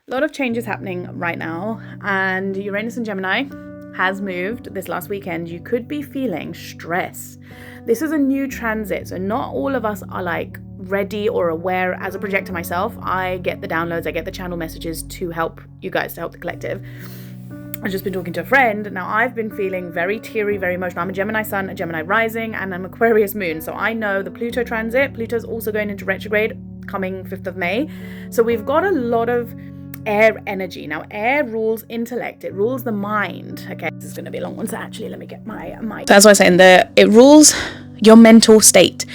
A lot of changes happening right now, and Uranus and Gemini has moved this last weekend. You could be feeling stress. This is a new transit, so not all of us are like ready or aware. As a projector myself, I get the downloads, I get the channel messages to help you guys, to help the collective. I've just been talking to a friend. Now, I've been feeling very teary, very emotional. I'm a Gemini sun, a Gemini rising, and I'm Aquarius moon. So I know the Pluto transit. Pluto's also going into retrograde coming 5th of May. So we've got a lot of air energy. Now, air rules intellect. It rules the mind. Okay, this is going to be a long one. So actually, let me get my mic. That's what I'm saying. It rules your mental state,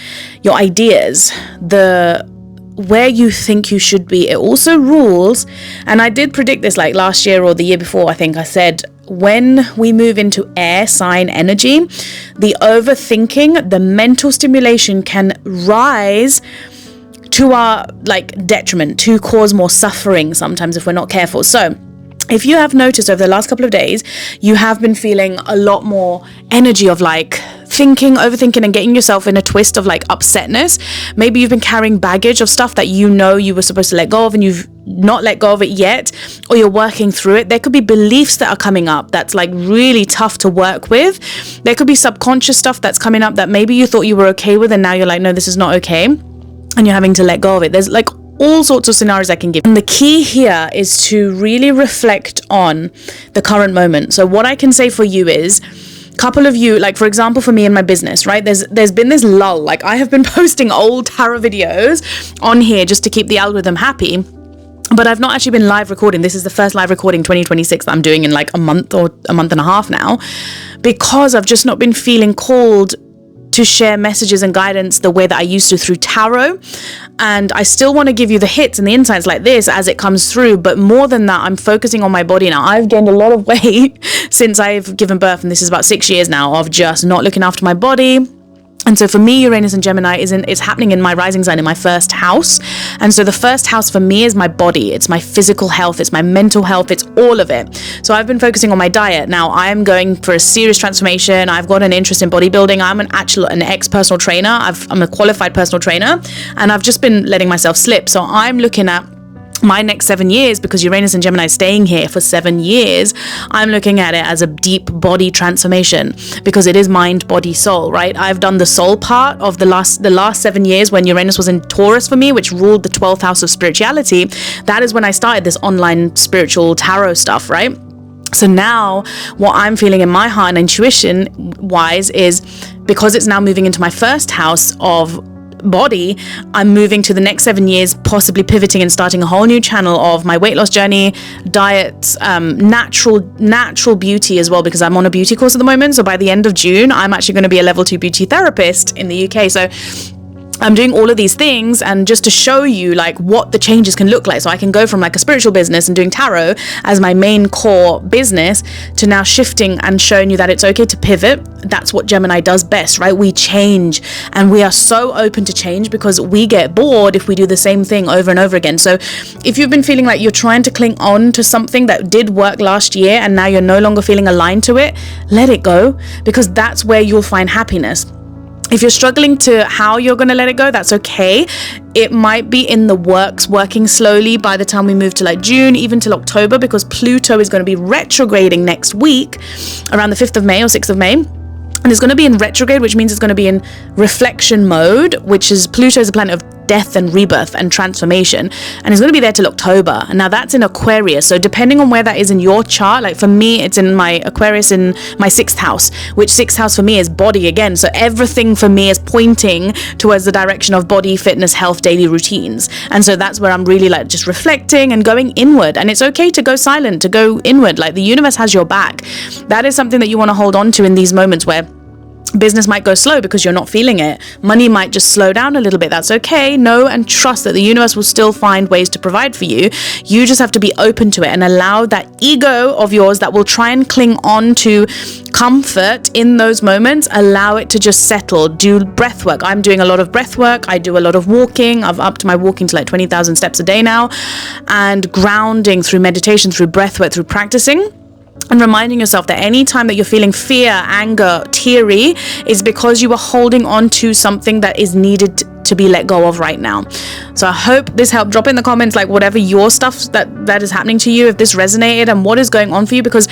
your ideas, where you think you should be. It also rules, and I did predict this like last year or the year before, I think I said, when we move into air sign energy, the overthinking, the mental stimulation can rise to our like detriment, to cause more suffering sometimes if we're not careful. So if you have noticed over the last couple of days, you have been feeling a lot more energy of like thinking, overthinking, and getting yourself in a twist of like upsetness. Maybe you've been carrying baggage of stuff that you know you were supposed to let go of and you've not let go of it yet, or you're working through it. There could be beliefs that are coming up that's like really tough to work with. There could be subconscious stuff that's coming up that maybe you thought you were okay with and now you're like, no, this is not okay, and you're having to let go of it. There's like all sorts of scenarios I can give. And the key here is to really reflect on the current moment. So what I can say for you is, couple of you, like for example, for me in my business, right? There's been this lull. Like I have been posting old tarot videos on here just to keep the algorithm happy. But I've not actually been live recording. This is the first live recording 2026 that I'm doing in like a month or a month and a half now, because I've just not been feeling called to share messages and guidance the way that I used to through tarot. And I still want to give you the hits and the insights like this as it comes through. But more than that, I'm focusing on my body now. I've gained a lot of weight since I've given birth. And this is about 6 years now of just not looking after my body. And so for me, Uranus and Gemini is happening in my rising sign in my first house. And so the first house for me is my body. It's my physical health. It's my mental health. It's all of it. So I've been focusing on my diet. Now I'm going for a serious transformation. I've got an interest in bodybuilding. I'm an ex-personal trainer. I'm a qualified personal trainer, and I've just been letting myself slip. So I'm looking at my next 7 years, because Uranus and Gemini is staying here for 7 years. I'm looking at it as a deep body transformation, because it is mind, body, soul, right? I've done the soul part of the last 7 years when Uranus was in Taurus for me, which ruled the 12th house of spirituality. That is when I started this online spiritual tarot stuff, right? So now what I'm feeling in my heart and intuition wise is, because it's now moving into my first house of body, I'm moving to the next 7 years, possibly pivoting and starting a whole new channel of my weight loss journey, diet, natural beauty as well, because I'm on a beauty course at the moment. So by the end of June, I'm actually going to be a level 2 beauty therapist in the UK. So I'm doing all of these things, and just to show you like what the changes can look like. So I can go from like a spiritual business and doing tarot as my main core business to now shifting and showing you that it's okay to pivot. That's what Gemini does best, right? We change, and we are so open to change because we get bored if we do the same thing over and over again. So if you've been feeling like you're trying to cling on to something that did work last year and now you're no longer feeling aligned to it, let it go, because that's where you'll find happiness. If you're struggling to how you're going to let it go, that's okay. It might be in the works, working slowly by the time we move to like June, even till October, because Pluto is going to be retrograding next week around the 5th of May or 6th of May. And it's going to be in retrograde, which means it's going to be in reflection mode, which is Pluto is a planet of death and rebirth and transformation, and it's going to be there till October. And now that's in Aquarius, so depending on where that is in your chart, like for me it's in my Aquarius in my 6th house, which 6th house for me is body again. So everything for me is pointing towards the direction of body, fitness, health, daily routines. And so that's where I'm really like just reflecting and going inward. And it's okay to go silent, to go inward. Like the universe has your back. That is something that you want to hold on to in these moments where business might go slow because you're not feeling it. Money might just slow down a little bit. That's okay. Know and trust that the universe will still find ways to provide for you. You just have to be open to it and allow that ego of yours that will try and cling on to comfort in those moments, allow it to just settle. Do breath work. I'm doing a lot of breath work. I do a lot of walking. I've upped my walking to like 20,000 steps a day now, and grounding through meditation, through breath work, through practicing. And reminding yourself that any time that you're feeling fear, anger, teary, is because you are holding on to something that is needed to be let go of right now. So I hope this helped. Drop in the comments like whatever your stuff that is happening to you, if this resonated and what is going on for you, because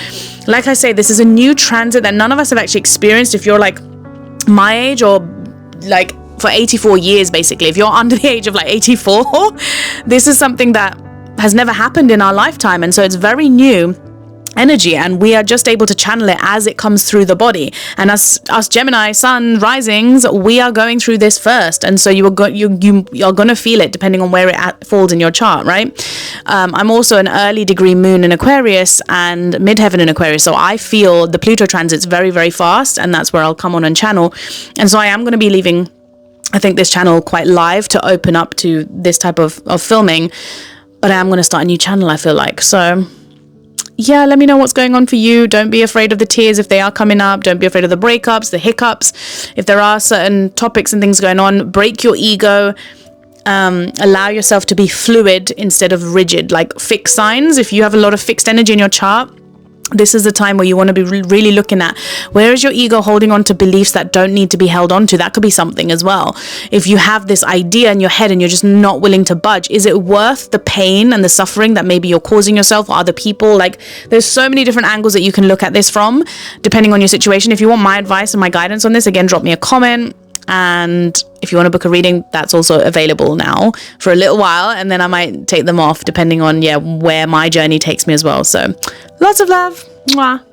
like I say, this is a new transit that none of us have actually experienced. If you're like my age, or like for 84 years basically, if you're under the age of like 84, this is something that has never happened in our lifetime, and so it's very new energy, and we are just able to channel it as it comes through the body. And us Gemini sun risings, we are going through this first, and so you're going to feel it depending on where it falls in your chart, right? I'm also an early degree moon in Aquarius and midheaven in Aquarius, so I feel the Pluto transits very, very fast, and that's where I'll come on and channel. And so I am going to be leaving, I think, this channel quite live to open up to this type of filming, but I am going to start a new channel, I feel like. So yeah, let me know what's going on for you. Don't be afraid of the tears if they are coming up. Don't be afraid of the breakups, the hiccups. If there are certain topics and things going on, break your ego. Allow yourself to be fluid instead of rigid, like fixed signs. If you have a lot of fixed energy in your chart, this is the time where you want to be really looking at where is your ego holding on to beliefs that don't need to be held on to. That could be something as well. If you have this idea in your head and you're just not willing to budge, is it worth the pain and the suffering that maybe you're causing yourself or other people? Like, there's so many different angles that you can look at this from, depending on your situation. If you want my advice and my guidance on this, again, drop me a comment. And if you want to book a reading, that's also available now for a little while, and then I might take them off depending on where my journey takes me as well. So lots of love. Mwah.